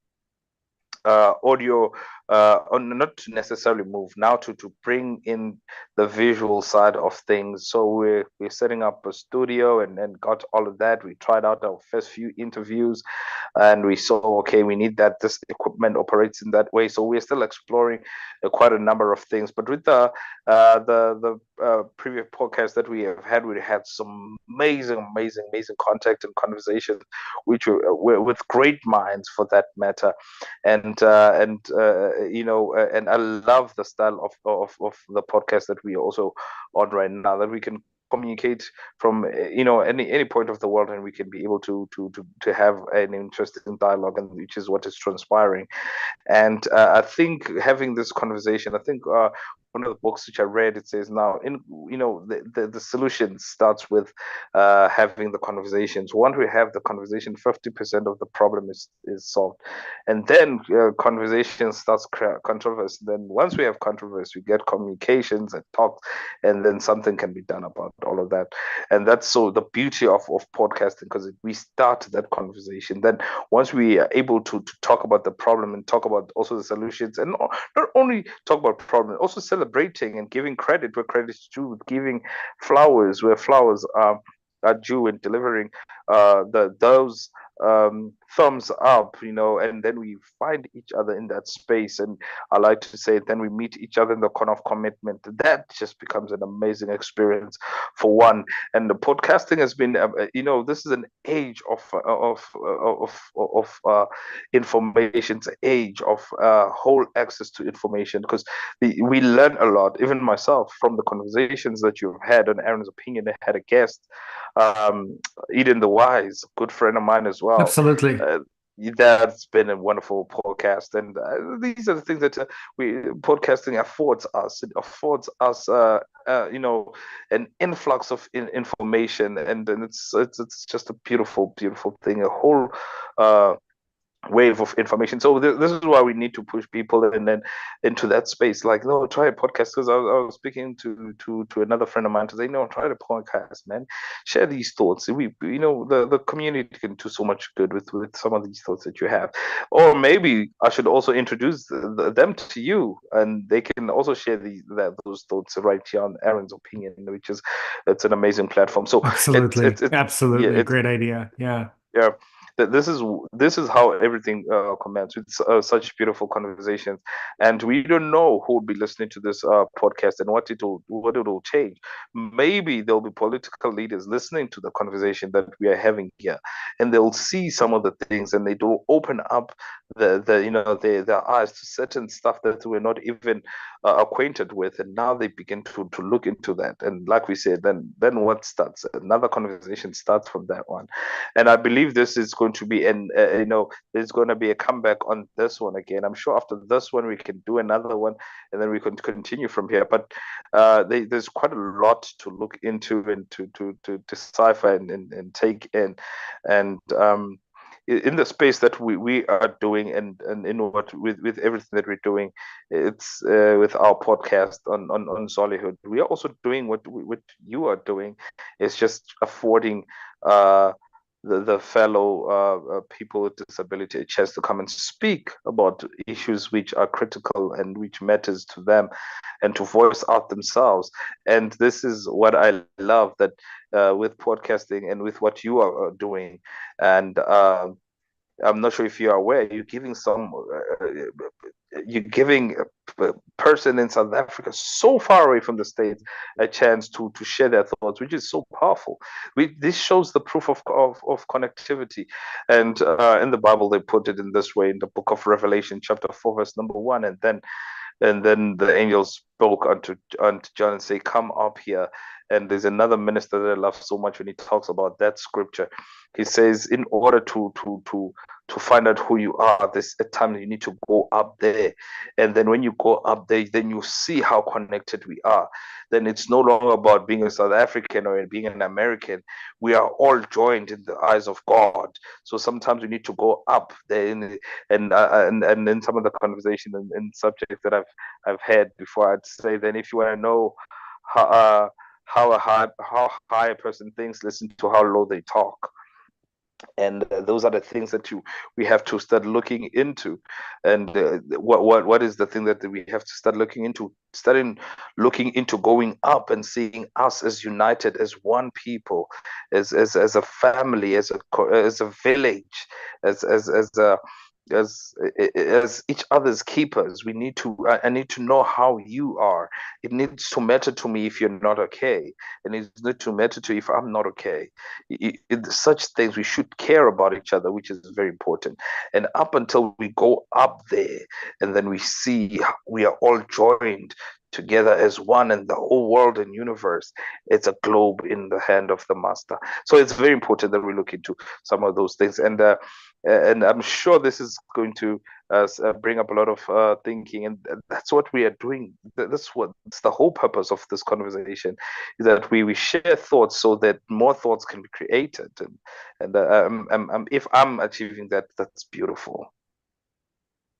audio, not to necessarily move now to bring in the visual side of things. So we're setting up a studio and got all of that. We tried out our first few interviews, and we saw, okay, we need that this equipment operates in that way. So we're still exploring quite a number of things. But with the previous podcast that we had some amazing contact and conversations, which were with great minds for that matter, and I love the style of the podcast that we are also on right now, that we can communicate from any point of the world, and we can be able to have an interesting dialogue, and which is what is transpiring. And I think having this conversation, I think one of the books which I read, it says now, the solution starts with having the conversations. Once we have the conversation, 50% of the problem is solved, and then conversation starts controversy. Then once we have controversy, we get communications and talks, and then something can be done about all of that. And that's so the beauty of podcasting, because we start that conversation. Then once we are able to talk about the problem and talk about also the solutions, and not only talk about problem, also celebrating and giving credit where credit is due, giving flowers where flowers are due, and delivering those thumbs up, and then we find each other in that space. And I like to say, then we meet each other in the corner of commitment. That just becomes an amazing experience for one. And the podcasting has been, this is an age of information, it's an age of whole access to information, because we learn a lot. Even myself, from the conversations that you've had on Aaron's Opinion, I had a guest, Eden the Wise, good friend of mine as well. Absolutely. That's been a wonderful podcast, and these are the things that podcasting affords us. It affords us, an influx of information, and it's just a beautiful thing, a whole wave of information. So this is why we need to push people and then into that space. Like, no, try a podcast. Because I was speaking to another friend of mine to say, no, try the podcast, man. Share these thoughts. The community can do so much good with some of these thoughts that you have. Or maybe I should also introduce them to you, and they can also share those thoughts right here on Aaron's Opinion, which is, it's an amazing platform. So absolutely, absolutely, great idea. Yeah. Yeah. that this is how everything commences. It's such beautiful conversations, and we don't know who will be listening to this podcast and what it'll change. Maybe there'll be political leaders listening to the conversation that we are having here, and they'll see some of the things, and they will open up their eyes to certain stuff that we're not even acquainted with, and now they begin to look into that. And like we said, then what starts? Another conversation starts from that one. And I believe this is going to be there's going to be a comeback on this one again. I'm sure after this one we can do another one, and then we can continue from here. But there's quite a lot to look into and to decipher and take in. And in the space that we are doing, and in what with everything that we're doing, it's with our podcast on Zollyhood, we are also doing what you are doing. It's just affording the fellow people with disability a chance to come and speak about issues which are critical and which matters to them, and to voice out themselves. And this is what I love, that with podcasting and with what you are doing. And I'm not sure if you're aware, you're giving a person in South Africa so far away from the States a chance to share their thoughts, which is so powerful. This shows the proof of connectivity. And in the Bible, they put it in this way, in the book of Revelation, chapter 4, verse number 1. And then the angel spoke unto John and say, "Come up here." And there's another minister that I love so much when he talks about that scripture. He says, in order to find out who you are, there's a time you need to go up there. And then when you go up there, then you see how connected we are. Then it's no longer about being a South African or being an American. We are all joined in the eyes of God. So sometimes we need to go up there, and in some of the conversation and subjects that I've had before, I'd say, then if you want to know how high a person thinks, listen to how low they talk. And those are the things that we have to start looking into. And what is the thing that we have to start looking into? Starting looking into going up and seeing us as united, as one people, as a family, as a village, as each other's keepers. I need to know how you are. It needs to matter to me if you're not okay, and it needs to matter to you if I'm not okay. Such things, we should care about each other, which is very important. And up until we go up there, and then we see we are all joined together as one, and the whole world and universe, it's a globe in the hand of the master. So it's very important that we look into some of those things. And I'm sure this is going to bring up a lot of thinking, and that's what we are doing. That's the whole purpose of this conversation, is that we share thoughts so that more thoughts can be created. And if I'm achieving that, that's beautiful.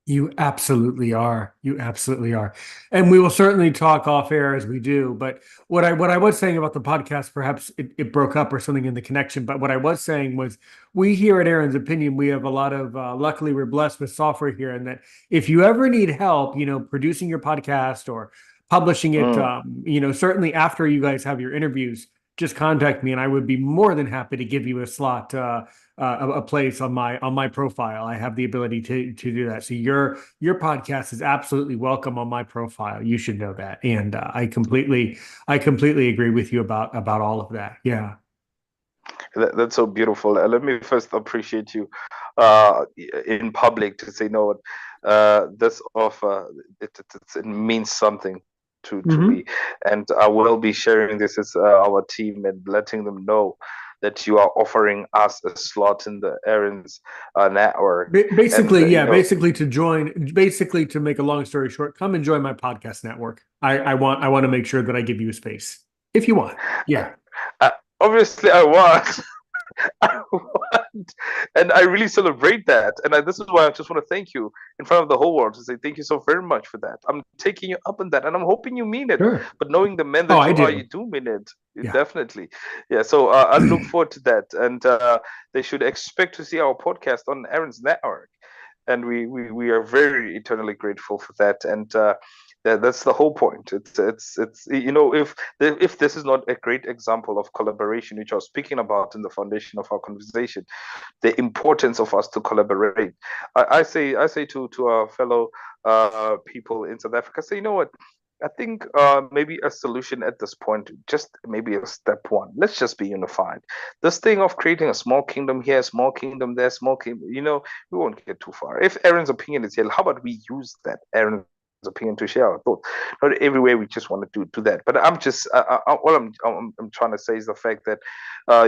You absolutely are. You absolutely are. And we will certainly talk off air as we do. But what I was saying about the podcast, perhaps it broke up or something in the connection. But what I was saying was, we here at Aaron's Opinion, we have a lot of, luckily we're blessed with software here. And that if you ever need help, producing your podcast or publishing it, certainly after you guys have your interviews, just contact me and I would be more than happy to give you a slot, a place on my profile. I have the ability to do that. So your podcast is absolutely welcome on my profile. You should know that. And I completely agree with you about all of that. Yeah. That's so beautiful. Let me first appreciate you in public to say, no, this offer, it means something to me. And I will be sharing this with our team and letting them know that you are offering us a slot in the Aaron's network. Basically, basically to make a long story short, come and join my podcast network. I want to make sure that I give you a space if you want. Yeah. Obviously, I want. I want, and I really celebrate that. And this is why I just want to thank you in front of the whole world to say thank you so very much for that. I'm taking you up on that, and I'm hoping you mean it. Sure. But knowing the men that you do mean it. Yeah. Definitely. Yeah. So I look forward to that, and they should expect to see our podcast on Aaron's network, and we are very eternally grateful for that. And That's the whole point. It's if this is not a great example of collaboration, which I was speaking about in the foundation of our conversation, the importance of us to collaborate. I say to our fellow people in South Africa, say, you know what? I think maybe a solution at this point, just maybe a step one. Let's just be unified. This thing of creating a small kingdom here, small kingdom there, small kingdom, we won't get too far. If Aaron's opinion is here, how about we use that Aaron's opinion to share our thoughts? Not everywhere we just want to do that. But I'm just all I'm trying to say is the fact that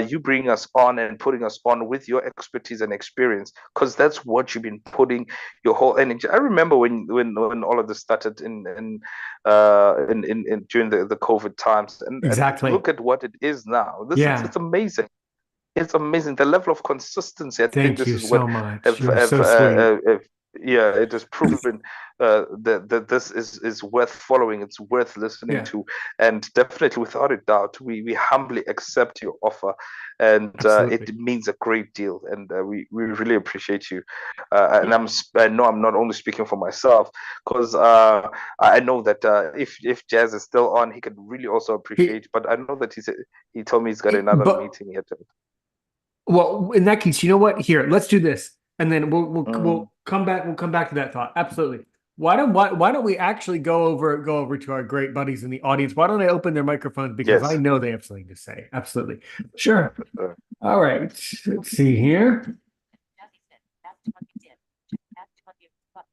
you bring us on and putting us on with your expertise and experience, because that's what you've been putting your whole energy. I remember when all of this started in during the COVID times, and Exactly. look at what it is now. Yeah. It's amazing. It's amazing, the level of consistency. I think Thank this you is so what much. have, You're have, so sweet. yeah, it has proven that this is worth following. It's worth listening Yeah. to, and definitely, without a doubt, we humbly accept your offer, and Absolutely. it means a great deal, and we really appreciate you. And I know I'm not only speaking for myself, because I know that if Jazz is still on, he can really also appreciate. But I know that he told me he's got another But meeting yet. well, in that case, you know what? Here, let's do this, and then we'll Mm. come back. We'll come back to that thought. Absolutely. Why don't we actually go over to our great buddies in the audience? Why don't I open their microphones, because I Yes. know they have something to say. Absolutely. Sure. Uh, All right. Let's see here. Jazzy said, that's what you did. That's what you but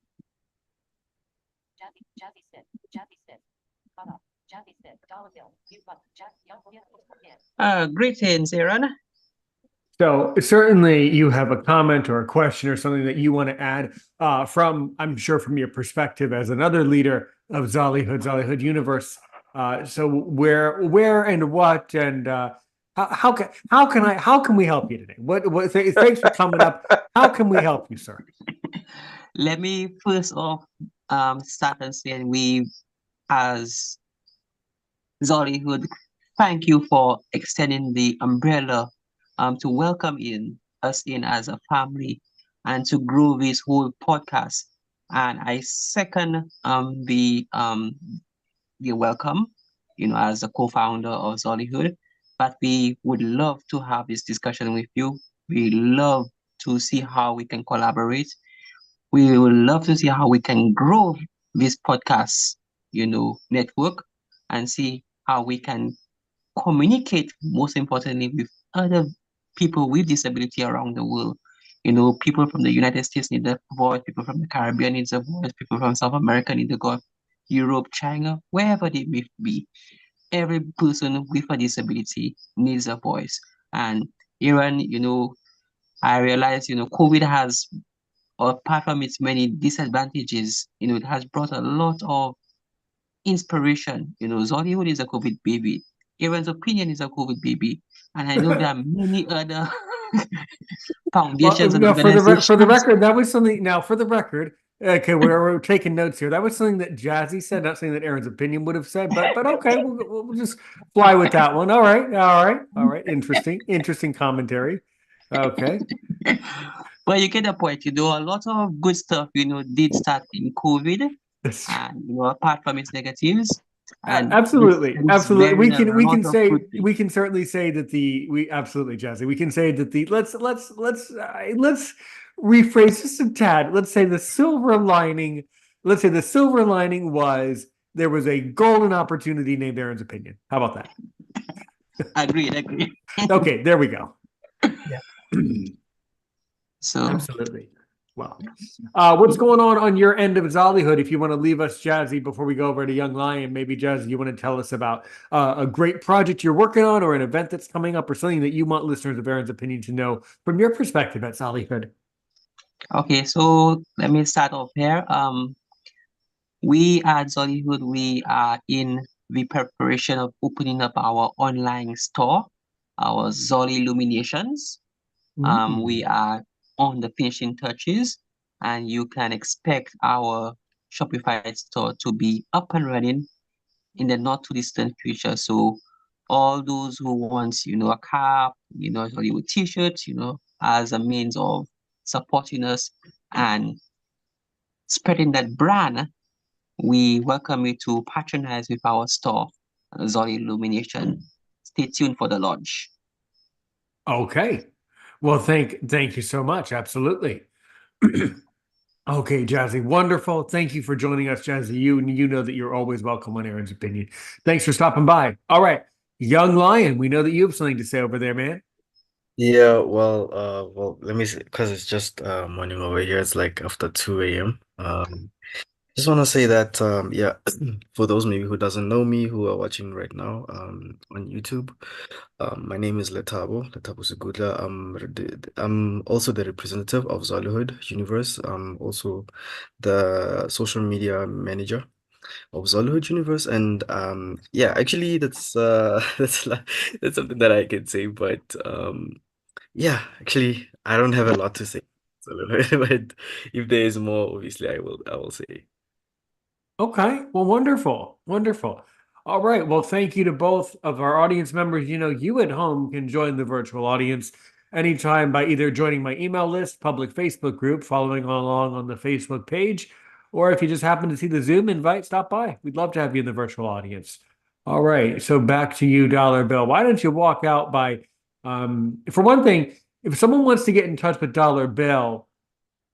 Jazzy said, cut up. Jazzy said, dollar bill, you but young in. Greetings, Aaron. So certainly you have a comment or a question or something that you want to add from, I'm sure, from your perspective as another leader of Zollyhood Universe. So where and what and how can we help you today? Thanks for coming up. How can we help you, sir? Let me first off start and say we, as Zollyhood, thank you for extending the umbrella to welcome us in as a family and to grow this whole podcast. And I second the welcome, as a co-founder of Zollyhood. But we would love to have this discussion with you. We love to see how we can collaborate. We would love to see how we can grow this podcast, network, and see how we can communicate, most importantly, with other people with disability around the world. People from the United States need a voice, people from the Caribbean need a voice, people from South America need a voice, Europe, China, wherever they may be. Every person with a disability needs a voice. And Aaron, I realize, COVID has, apart from its many disadvantages, it has brought a lot of inspiration. Zollywood is a COVID baby. Aaron's opinion is a COVID baby. And I know there are many other foundations and No, for the organizations. record, that was something. Now, for the record, okay, we're taking notes here. That was something that Jazzy said, not something that Aaron's opinion would have said. But okay, we'll just fly with that one. All right. Interesting commentary. Okay. Well, you get the point. A lot of good stuff, did start in COVID, and apart from its negatives. And absolutely. We can certainly say that absolutely, Jazzy. We can say that let's rephrase just a tad. Let's say the silver lining. Let's say the silver lining was there was a golden opportunity named Aaron's opinion. How about that? Agreed. Okay, there we go. Yeah. So absolutely. Well, what's going on your end of Zollyhood? If you want to leave us, Jazzy, before we go over to Young Lion, maybe Jazzy, you want to tell us about a great project you're working on, or an event that's coming up, or something that you want listeners of Aaron's opinion to know from your perspective at Zollyhood. Okay, so let me start off here. We at Zollyhood, we are in the preparation of opening up our online store, our Zolly Illuminations. We are on the finishing touches, and you can expect our Shopify store to be up and running in the not too distant future. So all those who want, a cap, Hollywood t-shirts, as a means of supporting us and spreading that brand, we welcome you to patronize with our store, Zolly Illumination. Stay tuned for the launch. Okay. Well, thank you so much. Absolutely. Okay, Jazzy, wonderful. Thank you for joining us, Jazzy. You know that you're always welcome on Aaron's Opinion. Thanks for stopping by. All right, Young Lion, we know that you have something to say over there, man. Yeah, well, let me see, because it's just morning over here. It's like after 2 a.m. Just want to say that yeah, for those maybe who doesn't know me, who are watching right now on YouTube, my name is Letabo Segudla. I'm also the representative of Zollyhood Universe. I'm also the social media manager of Zollyhood Universe, and yeah, actually that's something that I can say, but yeah, actually I don't have a lot to say. But if there is more, obviously I will say. Okay, well, wonderful, wonderful. All right, well, thank you to both of our audience members. You know, you at home can join the virtual audience anytime by either joining my email list, public Facebook group, following along on the Facebook page, or if you just happen to see the Zoom invite, stop by. We'd love to have you in the virtual audience. All right, so back to you, Dollar Bill. Why don't you walk out by, for one thing, if someone wants to get in touch with Dollar Bill,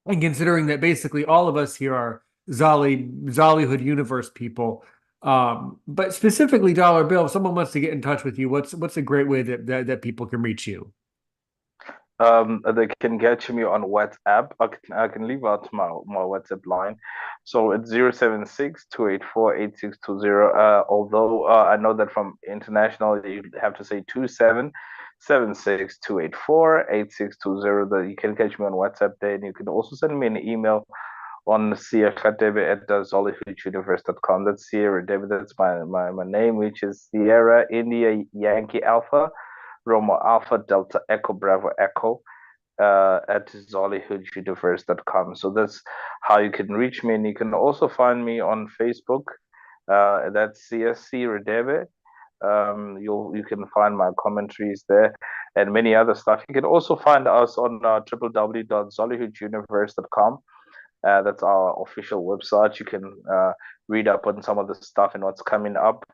and considering that basically all of us here are Zollyhood Universe people, but specifically Dollar Bill, if someone wants to get in touch with you, what's a great way that people can reach you? They can get me on WhatsApp. I can leave out my WhatsApp line. So it's 076-284-8620. Although I know that from international you have to say 2776-284-8620. That you can catch me on WhatsApp there, and you can also send me an email on siakadebe@zollyhooduniverse.com. That's Sierra David. That's my name, which is Sierra India Yankee Alpha Roma Alpha Delta Echo Bravo Echo at zollyhooduniverse.com. So that's how you can reach me. And you can also find me on Facebook. That's CSC Redebe. You can find my commentaries there and many other stuff. You can also find us on www.zollyhooduniverse.com. That's our official website. You can read up on some of the stuff and what's coming up.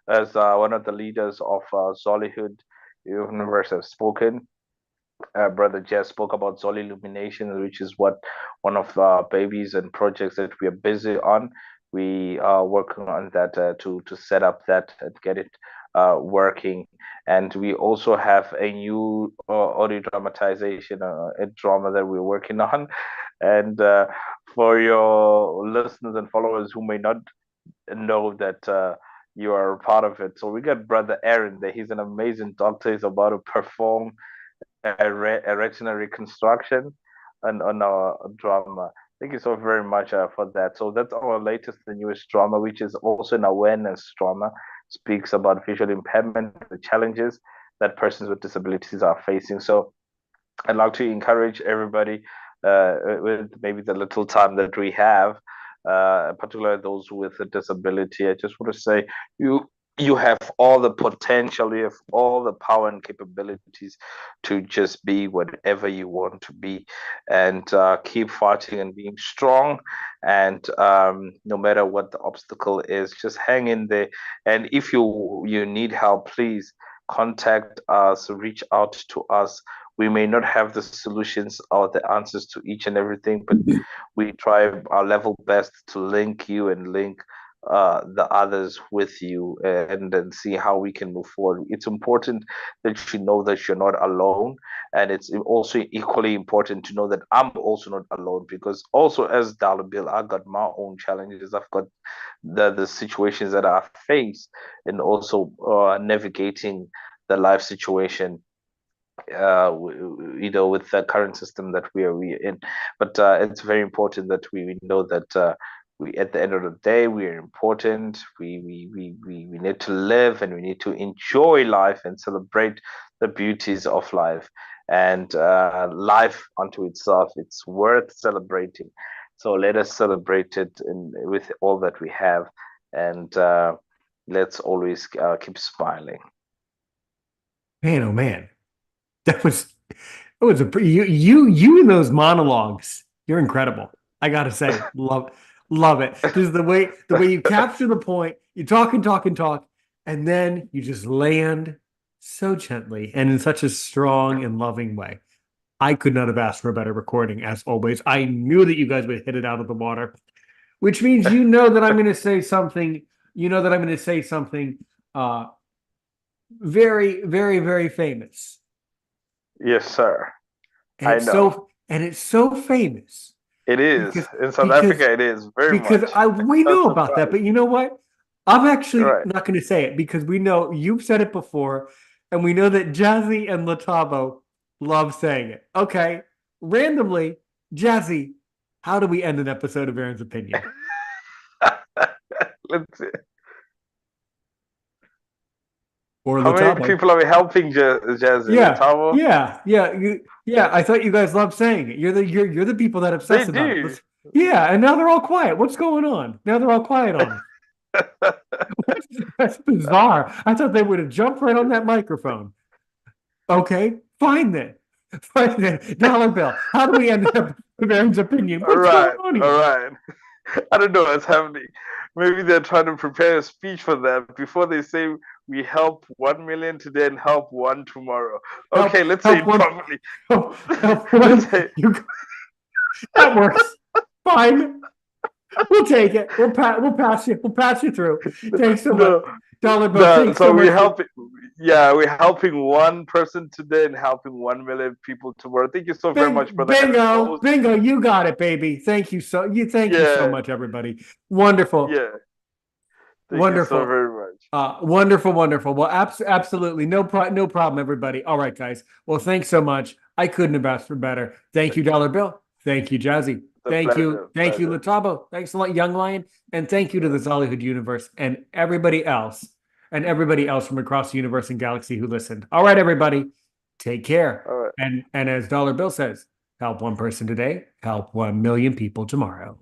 As one of the leaders of Zollyhood Universe have spoken, Brother Jess spoke about Zolly Illumination, which is what one of our babies and projects that we are busy on. We are working on that to set up that and get it working. And we also have a new audio dramatization, a drama that we're working on. And for your listeners and followers who may not know that you are a part of it, so we got Brother Aaron there. He's an amazing doctor. He's about to perform a retinal reconstruction and on our drama. Thank you so very much for that. So that's our latest and newest drama, which is also an awareness drama. Speaks about visual impairment, the challenges that persons with disabilities are facing. So I'd like to encourage everybody with maybe the little time that we have, particularly those with a disability. I just want to say you have all the potential, you have all the power and capabilities to just be whatever you want to be, and keep fighting and being strong. And no matter what the obstacle is, just hang in there. And if you need help, please contact us, reach out to us. We may not have the solutions or the answers to each and everything, but we try our level best to link you and link the others with you, and then see how we can move forward. It's important that you know that you're not alone, and it's also equally important to know that I'm also not alone, because also as Dollar Bill, I got my own challenges. I've got the situations that I face, and also navigating the life situation with the current system that we are in. But it's very important that we know that we, at the end of the day, we are important. We need to live, and we need to enjoy life and celebrate the beauties of life. And life unto itself, it's worth celebrating. So let us celebrate it with all that we have, and let's always keep smiling. Man, oh man, that was a pretty you in those monologues. You're incredible. I gotta say, love Love it. Just the way you capture the point, you talk and talk and talk, and then you just land so gently and in such a strong and loving way. I could not have asked for a better recording, as always. I knew that you guys would hit it out of the water, which means you know that I'm going to say something. You know that I'm going to say something very, very, very famous. Yes, sir. And I it's know. it's so famous. It is. In South Africa, it is very much. Because we know about that, but you know what? I'm actually Right. not going to say it because we know you've said it before, and we know that Jazzy and Latabo love saying it. Okay, randomly, Jazzy, how do we end an episode of Aaron's Opinion? Let's see. Or How Latabo. many people are we helping, Jazzy? Yeah, Latabo? yeah. I thought you guys loved saying it. You're the people that obsess They about do. it. Yeah, and now they're all quiet. What's going on? Now they're all quiet on it. That's bizarre. I thought they would have jumped right on that microphone. Okay, fine then. Fine then. Dollar Bill. How do we end up with Aaron's Opinion? What's going on here? All right. I don't know what's happening. Maybe they're trying to prepare a speech for them before they say we help 1 million today and help 1 tomorrow. Okay, let's say it properly. That works. Fine. We'll take it. We'll pass you. We'll pass you through. Thanks so much. Dollar Bill. So we're helping. Yeah, we're helping 1 person today and helping 1 million people tomorrow. Thank you so very much, brother. Bingo! You got it, baby. Thank you so much, everybody. Wonderful. Yeah. Thank you so very much. Wonderful. Well, absolutely no problem, everybody. All right, guys. Well, thanks so much. I couldn't have asked for better. Thank you, Dollar Bill. Thank you, Jazzy. Thank you, Latabo. Thanks a lot, Young Lion, and thank you to the Zollyhood Universe and everybody else from across the universe and galaxy who listened. All right, everybody, take care. All right. And as Dollar Bill says, help 1 person today, help 1 million people tomorrow.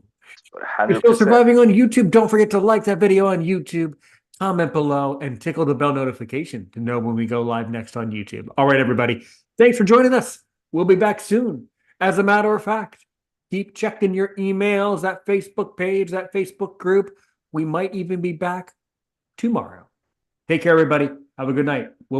100%. If you're still surviving on YouTube, don't forget to like that video on YouTube, comment below, and tickle the bell notification to know when we go live next on YouTube. All right, everybody, thanks for joining us. We'll be back soon. As a matter of fact, keep checking your emails, that Facebook page, that Facebook group. We might even be back tomorrow. Take care, everybody. Have a good night. We'll be